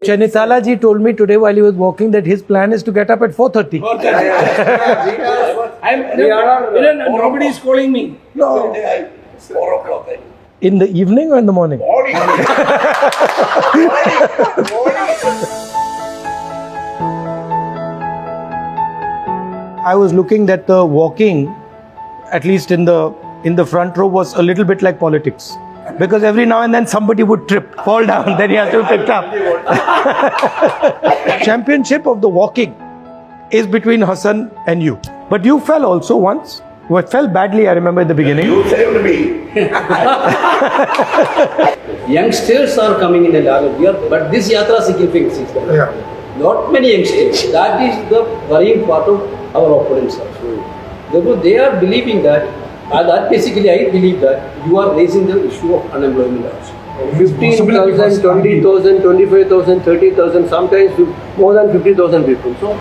Chanitala ji told me today while he was walking that his plan is to get up at 4:30. Nobody is calling me. No. It's 4 o'clock. In the evening or in the morning? Morning. I was looking that the walking, at least in the front row, was a little bit like politics. Because every now and then somebody would trip, fall down, then you have to pick up. Championship of the walking is between Hassan and you. But you fell also once. You fell badly, I remember at the beginning. You saved me. Youngsters are coming in the lager beer, but this yatra significance is there. Yeah. Not many youngsters. That is the worrying part of our opponents also. Therefore, they are believing that, that basically I believe that you are raising the issue of unemployment also. 15,000, 20,000, 25,000, 30,000, sometimes more than 50,000 people. So,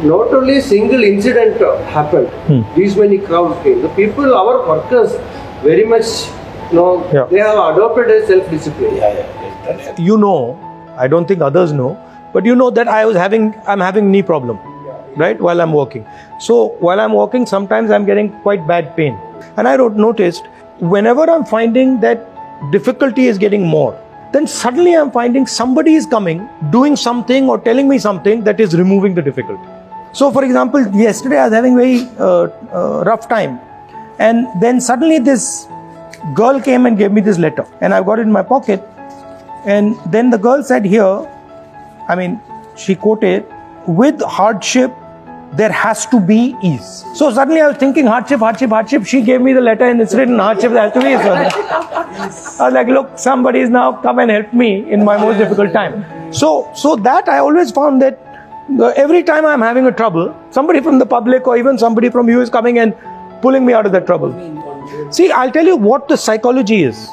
not only single incident happened, these many crowds came. The people, our workers, very much, they have adopted a self-discipline. You know, I don't think others know, but you know that I'm having knee problem, right, while I'm walking. So while I'm walking, sometimes I'm getting quite bad pain. And I noticed, whenever I'm finding that difficulty is getting more, then suddenly I'm finding somebody is coming, doing something or telling me something that is removing the difficulty. So for example, yesterday I was having very rough time. And then suddenly this girl came and gave me this letter. And I've got it in my pocket. And then the girl said here, she quoted, with hardship, there has to be ease. So suddenly I was thinking hardship. She gave me the letter and it's written hardship, there has to be ease. I was like, look, somebody is now come and help me in my most difficult time. So that I always found that every time I'm having a trouble, somebody from the public or even somebody from you is coming and pulling me out of that trouble. See, I'll tell you what the psychology is.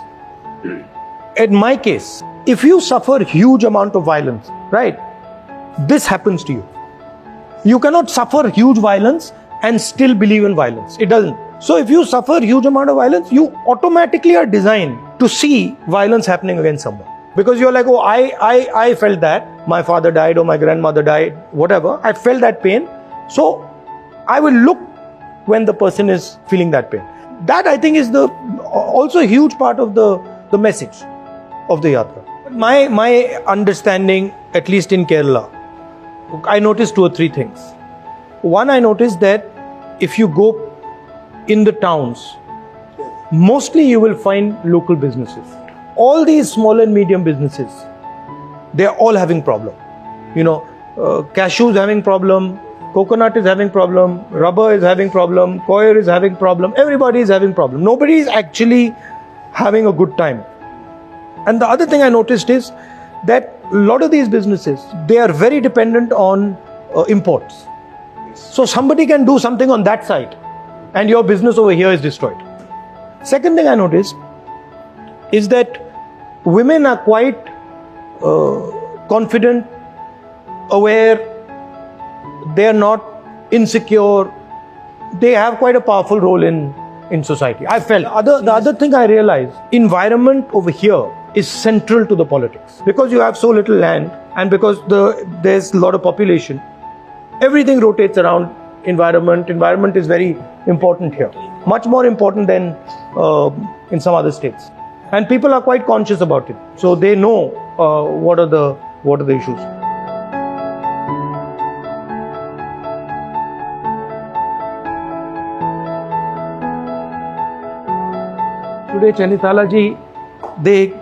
In my case, if you suffer huge amount of violence, right, this happens to you. You cannot suffer huge violence and still believe in violence. It doesn't. So if you suffer huge amount of violence, you automatically are designed to see violence happening against someone. Because you're like, oh, I felt that. My father died or my grandmother died, whatever. I felt that pain. So I will look when the person is feeling that pain. That I think is also a huge part of the message of the yatra. My understanding, at least in Kerala, I noticed 2 or 3 things. One, I noticed that if you go in the towns, mostly you will find local businesses. All these small and medium businesses, they're all having problem. Cashew is having problem, coconut is having problem, rubber is having problem, coir is having problem, everybody is having problem. Nobody is actually having a good time. And the other thing I noticed is that a lot of these businesses, they are very dependent on imports. So somebody can do something on that side and your business over here is destroyed. Second thing I noticed is that women are quite confident, aware, they are not insecure, they have quite a powerful role in society. I felt. The other thing I realized, environment over here is central to the politics. Because you have so little land and because there's a lot of population, everything rotates around environment. Environment is very important here. Much more important than in some other states. And people are quite conscious about it. So they know what are the issues. Today Chanitala ji, they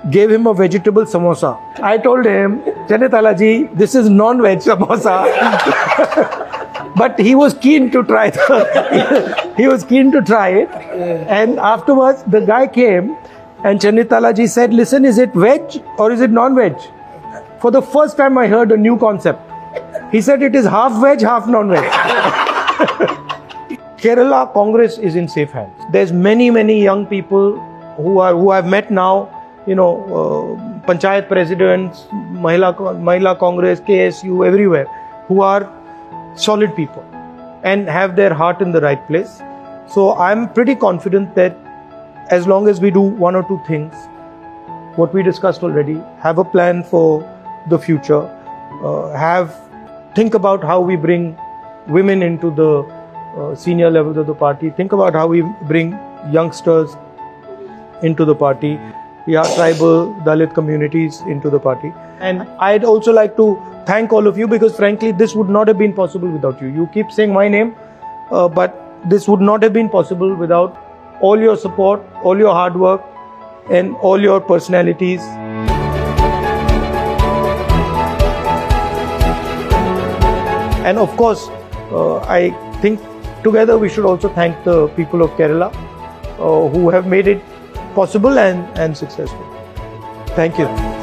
gave him a vegetable samosa. I told him, Chanitala ji, this is non-veg samosa. But he was keen to try it. And afterwards, the guy came and Chanitala ji said, listen, is it veg or is it non-veg? For the first time I heard a new concept. He said it is half veg, half non-veg. Kerala Congress is in safe hands. There's many young people who I've met now, Panchayat presidents, Mahila Congress, KSU, everywhere, who are solid people and have their heart in the right place. So I'm pretty confident that as long as we do 1 or 2 things, what we discussed already, have a plan for the future, think about how we bring women into the senior levels of the party, think about how we bring youngsters into the party, tribal, Dalit communities into the party. And I'd also like to thank all of you, because frankly this would not have been possible without you. You keep saying my name, but this would not have been possible without all your support, all your hard work, and all your personalities. And of course, I think together we should also thank the people of Kerala who have made it possible and successful. Thank you.